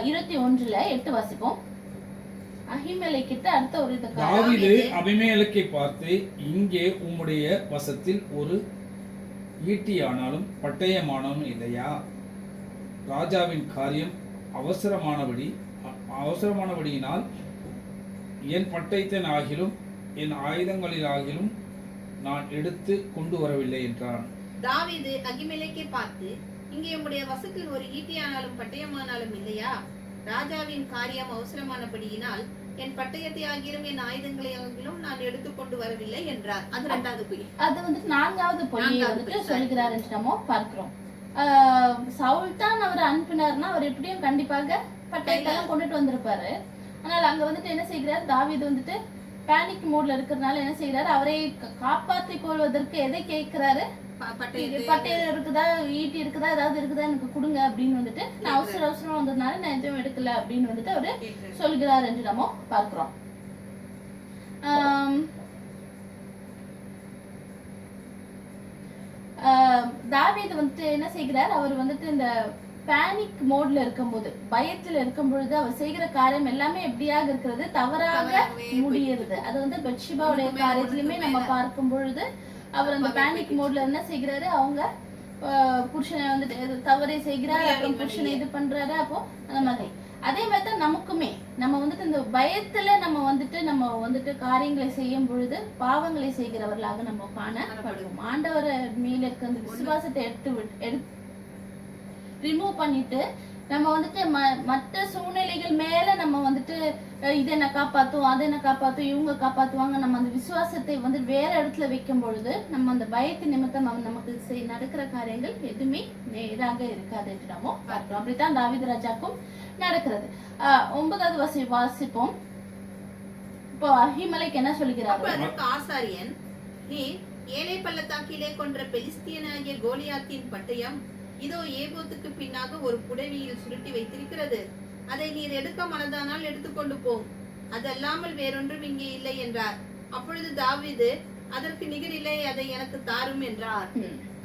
21:8 வாசிப்போம். அகிமெலேக்கிட்ட அடுத்த ஒரு தாவீது அபிமெலேக்கை பார்த்து, இங்கே உம்முடைய வசத்தில் ஒரு ஈட்டியானாலும் பட்டயமானாலும் இல்லையா? ராஜாவின் காரியம் அவசரமானபடியினால் என் பட்டயத்தின் ஆகிலும் என் ஆயுதங்களிலாகிலும் நான் எடுத்து கொண்டு வரவில்லை என்றான். தாவீது அகிமெலேக்கை பார்த்து, இங்கே உம்முடைய வசத்தில் ஒரு ஈட்டியானாலும் பட்டயமானாலும் இல்லையா? ராஜாவின் காரியம் அவசரமானபடியினால் என் பட்டயத்தை ஆகிலும் என் ஆயுதங்களை ஆகிலும் நான் எடுத்து கொண்டு வரவில்லை என்றார். அது 2வது பொய். அது வந்துட்டு 4வது பொய் வந்துட்டு சொல்கிறார் என்று நம்ம பார்க்கிறோம். சவுல் தான் அவர் அனுப்பினார்னா அவர் எப்படியும் கண்டிப்பாக பட்டயத்தெல்லாம் கொண்டுட்டு வந்திருப்பாரு. ஆனால் அங்க வந்துட்டு என்ன செய்கிறார்? தாவீது வந்துட்டு பேனிக் மோட்ல இருக்கிறதுனால என்ன செய்யறாரு? அவரை காப்பாற்றிக் கொள்வதற்கு எதை கேட்கிறாரு? பட்டயம் இருக்குதா, ஈட்டி இருக்குதா, ஏதாவது இருக்குதா, எனக்கு கொடுங்க அப்படின்னு வந்துட்டு, நான் அவசரமா வந்ததுனால நான் எதுவும் எடுக்கல அப்படின்னு வந்துட்டு அவரு சொல்கிறார் என்று நம்ம பார்க்கிறோம். தாவீது வந்துட்டு என்ன செய்கிறார், அவர் வந்துட்டு இந்த பேனிக் மோட்ல இருக்கும்போது, பயத்துல இருக்கும் பொழுது அவர் செய்கிற காரியம் எல்லாமே எப்படியாக இருக்கிறது, தவறாக முடியுது. அது வந்து பெத்ஷிபாவுடைய காரியத்திலுமே நம்ம பார்க்கும் பொழுது அவர் அந்த பேனிக் மோட்ல என்ன செய்கிறாரு, அவங்க புருஷனை வந்துட்டு தவறை செய்கிறாரு, அப்புறம் புருஷனை இது பண்றாரு. அப்போ அந்த மாதிரி அதே மாதிரி தான் நமக்குமே நம்ம வந்துட்டு இந்த பயத்துல நம்ம வந்துட்டு காரியங்களை செய்யும் பொழுது பாவங்களை செய்கிறவர்களாக நம்ம காணப்படுவோம். ஆண்டவர் மேல இருக்க அந்த விசுவாசத்தை எடுத்து ரிமூவ் பண்ணிட்டு நம்ம வந்துட்டு மற்ற சூழ்நிலைகள் மேல நம்ம வந்துட்டு இதை என்ன காப்பாத்தும், அதை என்ன காப்பாத்தும், இவங்க காப்பாத்துவாங்க, நம்ம அந்த விசுவாசத்தை வந்து வேற இடத்துல வைக்கும் பொழுது நம்ம அந்த பயத்தின் நிமித்தம் நமக்கு நடக்கிற காரியங்கள் எதுவுமே நேராக இருக்காது என்று நம்ம பார்க்கிறோம். அப்படித்தான் தாவீது ராஜாக்கும் நடக்கிறது. 9வது வாசிப்போம். இப்போ அஹிமலைக்கு என்ன சொல்கிறார்? ஆசாரியன், நீ ஏலே பள்ளத்தாக்கிலே கொன்ற பெலிஸ்தியனாகிய கோலியாத்தின் பட்டயம் இதோ ஏபோத்துக்கு பின்னாக ஒரு புடவியில் சுருட்டி வைத்திருக்கிறது. அதை நீர் எடுக்க மனதானால் எடுத்துக்கொண்டு போம், அதல்லாமல் வேறொன்றும் இங்கே இல்லை என்றார். அப்பொழுது தாவீது, அதற்கு நிகர் இல்லை, அதை எனக்கு தாரும் என்றார்.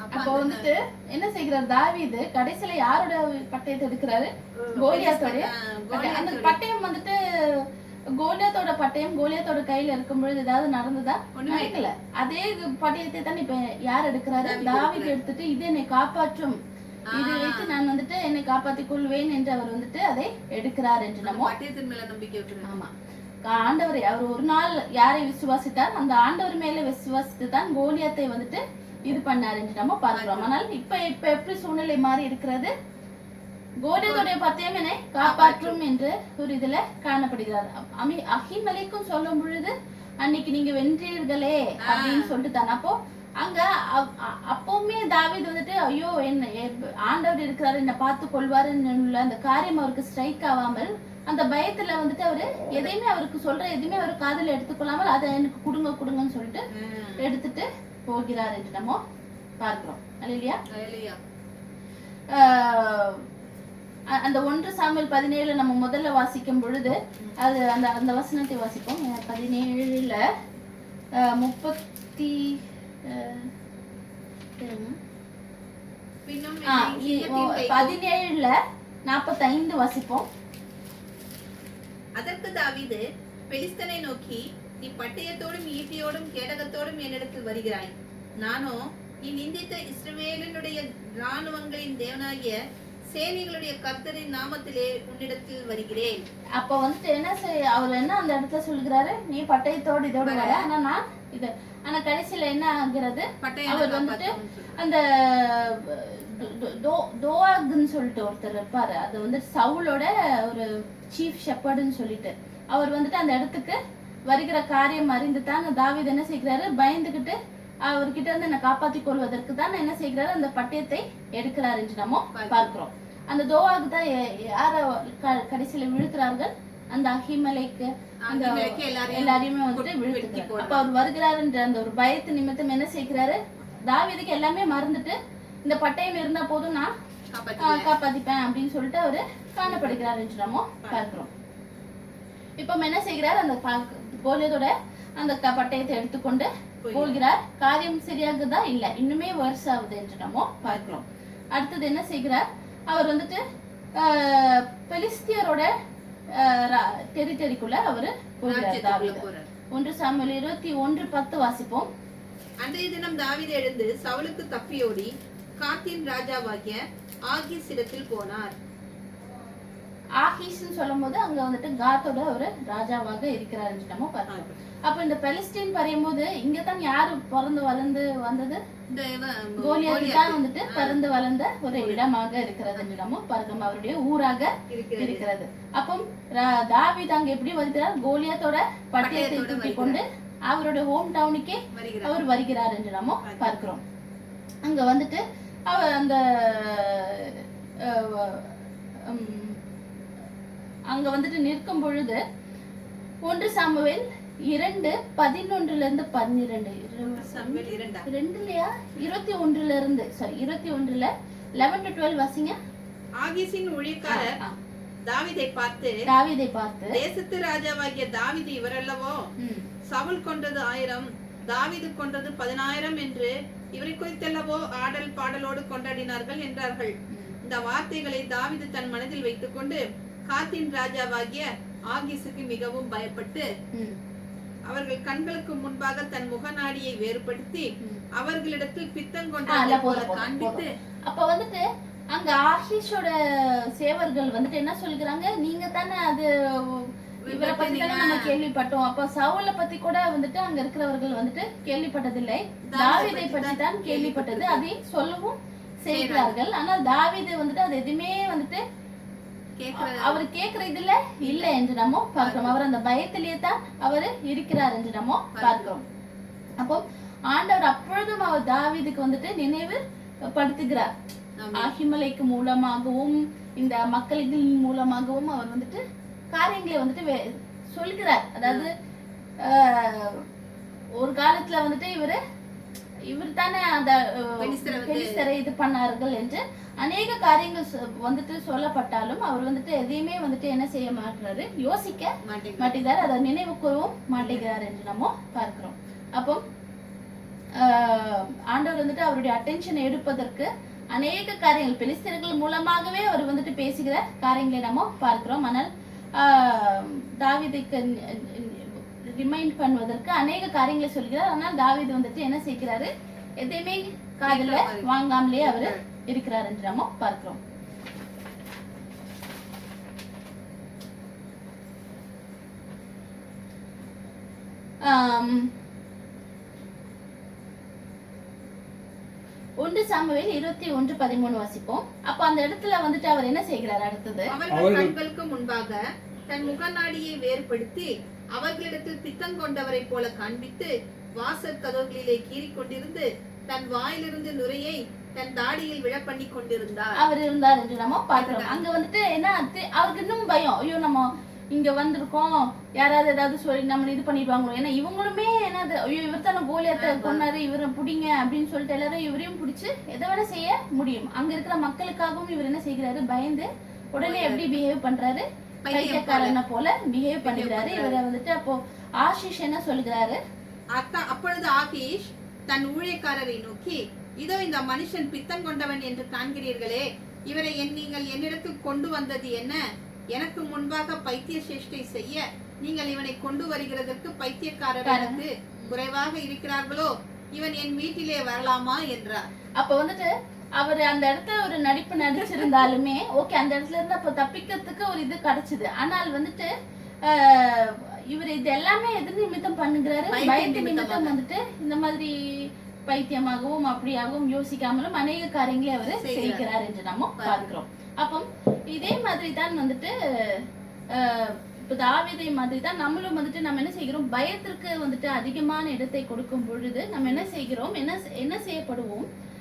அப்போ வந்துட்டு என்ன செய்கிறார் தாவீது, கடைசியில யாரோட பட்டயத்தை எடுக்கிறாரு? கோலியாத்தோட. அந்த பட்டயம் வந்துட்டு கோலியாத்தோட பட்டயம் கோலியாத்தோட கையில இருக்கும் பொழுது ஏதாவது நடந்ததா? நடக்கல. அதே பட்டயத்தை தான் இப்ப யார் எடுக்கிறாரு? தாவீது எடுத்துட்டு இது என்னை காப்பாற்றும், இதை வைத்து நான் வந்துட்டு என்னை காப்பாற்றிக் கொள்வேன் என்று அவர் வந்துட்டு அதை எடுக்கிறார் என்று நம்ம பட்டயத்தின் மேல நம்பிக்கை வைக்கிறோம். ஆமா, ஆண்டவரை அவர் ஒரு நாள் யாரை விசுவாசித்தார், அந்த ஆண்டவர் மேல விசுவாசித்து தான் கோலியாத்தை வந்துட்டு இது பண்ணார் என்று நம்ம பார்க்கிறோம். ஆனால் இப்ப எப்படி சூழ்நிலை மாறி இருக்கிறது? கோலியாத்துடைய பட்டயம் என்னை காப்பாற்றும் என்று ஒரு இதுல காணப்படுகிறார். அஹிமலைக்கும் சொல்லும் பொழுது அன்னைக்கு நீங்க வென்றீர்களே அப்படின்னு சொல்லிட்டு தானே. அப்போ அங்க அப்பவுமே தாவீது வந்துட்டு ஐயோ என்ன ஆண்டவர் இருக்கிறாரு, என்ன பார்த்து கொள்வாருன்னு அந்த காரியம் அவருக்கு ஸ்ட்ரைக் ஆகாமல் அந்த பயத்துல வந்துட்டு அவரு எதையுமே அவருக்கு சொல்ற எதுவுமே அவர் காதுல எடுத்துக்கொள்ளாமல் அதை எனக்கு கொடுங்கன்னு சொல்லிட்டு எடுத்துட்டு போகிறார் என்று நம்ம பார்க்கிறோம். இல்லையா? அந்த 1 சாமுவேல் 17 நம்ம முதல்ல வாசிக்கும் பொழுது அது அந்த வசனத்தை வாசிப்போம். 17ல 45 வாசிப்போம். அதற்கு தாவீது பெலிஸ்தனை நோக்கி, நீ பட்டயத்தோடும் ஈட்டியோடும் கேடகத்தோடும் என்னிடத்தில் வருகிறாய், நானோ நீ நிந்தித்த இஸ்ரவேலினுடைய இராணுவங்களின் தேவனாகிய சேனைகளுடைய கர்த்தரின் நாமத்திலே உன்னிடத்தில் வருகிறேன். அப்ப வந்துட்டு அவர் என்ன அந்த இடத்துல சொல்கிறாரு, நீ பட்டயத்தோடு இதோட வர, ஆனா நான் இது. ஆனா கடைசியில என்ன ஆகிறது, அவர் வந்துட்டு அந்த தோஆகுன்னு சொல்லிட்டு ஒருத்தர் இருப்பாரு, அது வந்து சவுலோட ஒரு சீஃப் ஷெப்பர்டுன்னு சொல்லிட்டு அவர் வந்துட்டு அந்த இடத்துக்கு வருகிற காரியம் அறிந்து தான் தாவீது என்ன செய்கிறாரு, பயந்துகிட்டு அவர்கிட்ட இருந்து என்னை காப்பாற்றிக் கொள்வதற்கு தான் என்ன செய்கிறாரு, அந்த பட்டயத்தை எடுக்கிறார் என்று நம்ம பார்க்கிறோம். அந்த தோஆகு தான் யார கடைசியில விழுக்கிறார்கள், அந்த அஹிமலைக்கு அந்த எல்லாரையுமே வந்துட்டு விழுத்துக்கிறார். அப்ப அவர் வருகிறார் என்ற அந்த ஒரு பயத்து நிமித்தம் என்ன செய்கிறாரு, தாவீதுக்கு எல்லாமே மறந்துட்டு இந்த பட்டயம் இருந்தா போதும் நான் காப்பாத்திப்பேன் அப்படின்னு சொல்லிட்டு அவரு காணப்படுகிறார் என்று நம்ம பார்க்கிறோம். இப்ப என்ன செய்கிறார், அந்த கோலியாத்தோட அந்த பட்டயத்தை எடுத்துக்கொண்டு போகிறார். காரியம் சரியாகுதா? இல்ல, இன்னுமே வர்ஸ் ஆகுது என்று நம்ம பார்க்கிறோம். அடுத்தது என்ன செய்கிறார், அவர் வந்துட்டு பெலிஸ்தியரோட டெரிட்டரிக்குள்ள அவரு போகிறார். தாவீது 1 சாமுவேல் 21:10 வாசிப்போம். அன்றைய தினம் தாவீது எழுந்து சவுலுக்கு தப்பியோடி காத்தின் ராஜாவாகிய ஆகீஸ் இடத்தில் போனார். ஆகீஸ்ன்னு சொல்லும் போது அங்க வந்துட்டு காத்தோட ஒரு ராஜாவாக இருக்கிறார் என்று நம்ம பார்க்கிறோம். அப்ப இந்த பெலிஸ்தீன் பறையும் போது இங்கதான் யாரு பிறந்து வளர்ந்து வந்தது, கோலியாத் தான் வந்துட்டு பிறந்து வளர்ந்த ஒரு இடமாக இருக்கிறது என்று நம்ம பார்க்கிறோம். அவருடைய ஊராக இருக்கிறது. அப்போ தாவீது அங்க எப்படி வருகிறார், கோலியாத்தோட பட்டயத்தை தூக்கி கொண்டு அவருடைய ஹோம் டவுனுக்கே அவர் வருகிறார் என்று நம்ம பார்க்கிறோம். அங்க வந்துட்டு அவர் அந்த அங்க வந்துட்டு நிற்கும் பொழுது 1 சாமுவேல் 2:11 12 21 11 to 12 வாசிங்க. ஆகீசின் ஊழியக்காரர் தாவீதை பார்த்து தேசத்து ராஜாவாகிய தாவீது இவரல்லவோ, சவுல் கொன்றது 1000, தாவீது கொன்றது 10,000 என்று இவரை குறித்தல்லவோ ஆடல் பாடலோடு கொண்டாடினார்கள் என்றார்கள். இந்த வார்த்தைகளை தாவீது தன் மனதில் வைத்துக்கொண்டு காத்தின் ராஜாவாகிய ஆகீசுக்கு மிகவும் பயப்பட்டு அவர்கள் கண்களுக்கு முன்பாக தன் முகநாடியை வேறுபடுத்தி அவர்களிடத்தில் பித்தங்கொண்ட காண்பித்து. அப்ப வந்துட்டு அங்க ஆகீஷோட சேவர்கள் வந்துட்டு என்ன சொல்கிறாங்க, நீங்க தானே அது இவரை பத்தி தானே நம்ம கேள்விப்பட்டோம். அப்ப சவுலை பத்தி கூட வந்துட்டு அங்க இருக்கிறவர்கள் வந்துட்டு கேள்விப்பட்டதில்லை, தாவீதை பற்றி தான் கேள்விப்பட்டது. அதை சொல்லவும் செய்கிறார்கள். ஆனால் தாவீது வந்துட்டு அது எதுவுமே வந்துட்டு அவர் கேட்கிற இதுல இல்ல என்று நம்ம பார்க்கிறோம். அவர் அந்த பயத்திலேயே தான் அவர் இருக்கிறார் என்று நம்ம பார்க்கிறோம். அப்போ ஆண்டவர் அப்பொழுதும் அவர் தாவீதுக்கு வந்துட்டு நினைவு படுத்துகிறார். ஆகிமலைக்கு மூலமாகவும் இந்த மக்களின் மூலமாகவும் அவர் வந்துட்டு காரியங்களை வந்துட்டு சொல்கிறார். அதாவது ஒரு காலத்துல வந்துட்டு இவர் தானே அந்த பெலிஸ்தரை இது பண்ணார்கள் என்று அநேக காரியங்கள் வந்துட்டு சொல்லப்பட்டாலும் அவர் வந்துட்டு எதையுமே வந்துட்டு என்ன செய்ய மாட்டாரு, யோசிக்க மாட்டேங்கிறார், அதை நினைவு கூறவும் மாட்டேங்கிறார் என்று நம்ம பார்க்கிறோம். அப்போ ஆண்டவர் வந்துட்டு அவருடைய அட்டென்ஷனை எடுப்பதற்கு அநேக காரியங்கள் பெலிஸ்தர்கள் மூலமாகவே அவர் வந்துட்டு பேசுகிற காரியங்களை நம்ம பார்க்கிறோம். ஆனால் தாவீதுக்கு ரிமைண்ட் பண்ணுவதற்கு அநேக காரியங்களை சொல்கிறார். ஆனால் தாவீது வந்துட்டு என்ன செய்கிறாரு, எதையுமே காதுல வாங்காமலே அவரு இருக்கிறார் என்று நம்ம பார்க்கிறோம். ஒன்று சாமுவேல் 21:13 வாசிப்போம். அப்ப அந்த இடத்துல வந்துட்டு அவர் என்ன செய்கிறார், அடுத்தது அவர்கள் கண்களுக்கு முன்பாக தன் முகநாடியை வேறுபடுத்தி அவர்களிடத்தில் பித்தங்கொண்டவரை போல காண்பித்து வாசற் கதவுகளிலே கீறிக் கொண்டிருந்து தன் வாயிலிருந்து நுரையை தன் தாடியில் விழ பண்ணி கொண்டிருந்தார். அவர் இருந்தார் என்று நம்ம பார்க்கிறோம். அங்க வந்துட்டு என்ன, அவருக்கு இன்னும் பயம், ஐயோ நம்ம இங்க வந்திருக்கோம், யாராவது ஏதாவது சொல்லி நம்ம இது பண்ணிடுவாங்களோ. ஏன்னா இவங்களுமே என்னது, ஐயோ இவர் தானே கோலியாத்தை கொண்டாரு, இவரை பிடிங்க அப்படின்னு சொல்லிட்டு எல்லாரும் இவரையும் பிடிச்சு எதை வேணா செய்ய முடியும். அங்க இருக்கிற மக்களுக்காகவும் இவர் என்ன செய்கிறாரு, பயந்து உடனே எப்படி பிஹேவ் பண்றாரு, பைத்தியக்காரனை போல பிஹேவ் பண்ணுகிறாரு. இவரை வந்துட்டு அப்போ ஆஷிஷ் என்ன சொல்லுகிறாரு, அப்பொழுது ஆகீஷ் தன் ஊழியக்காரரை நோக்கி, இதோ இந்த மனுஷன் பித்தங்கொண்டவன் என்று காண்கிறீர்களே, இவரை நீங்கள் என்னிடத்தில் கொண்டு வந்தது என்ன? எனக்கு முன்பாக பைத்திய சேஷ்டை செய்ய நீங்கள் இவனை கொண்டு வருகிறதற்கு பைத்தியக்காரர்களுக்கு குறைவாக இருக்கிறார்களோ? இவன் என் வீட்டிலே வரலாமா என்றார். அப்ப வந்துட்டு அவர் அந்த இடத்துல ஒரு நடிப்பு நடிச்சிருந்தாலுமே ஓகே, அந்த இடத்துல இருந்து அப்ப தப்பிக்கிறதுக்கு ஒரு இது கிடைச்சது. ஆனால் வந்துட்டு இவர் இது எல்லாமே எது நிமித்தம் பண்ணுகிறாரு, பயத்து நிமித்தம் வந்துட்டு இந்த மாதிரி பைத்தியமாகவும் அப்படியாகவும் யோசிக்காமலும் அநேக காரியங்களை அவர் செய்கிறார் என்று நம்ம பார்க்கிறோம். அப்போ இதே மாதிரி தான் வந்துட்டு இப்ப தாவீதை மாதிரி தான் நம்மளும் வந்துட்டு நம்ம என்ன செய்கிறோம், பயத்திற்கு வந்துட்டு அதிகமான இடத்தை கொடுக்கும் பொழுது நம்ம என்ன செய்கிறோம், என்ன செய்யப்படுவோம்,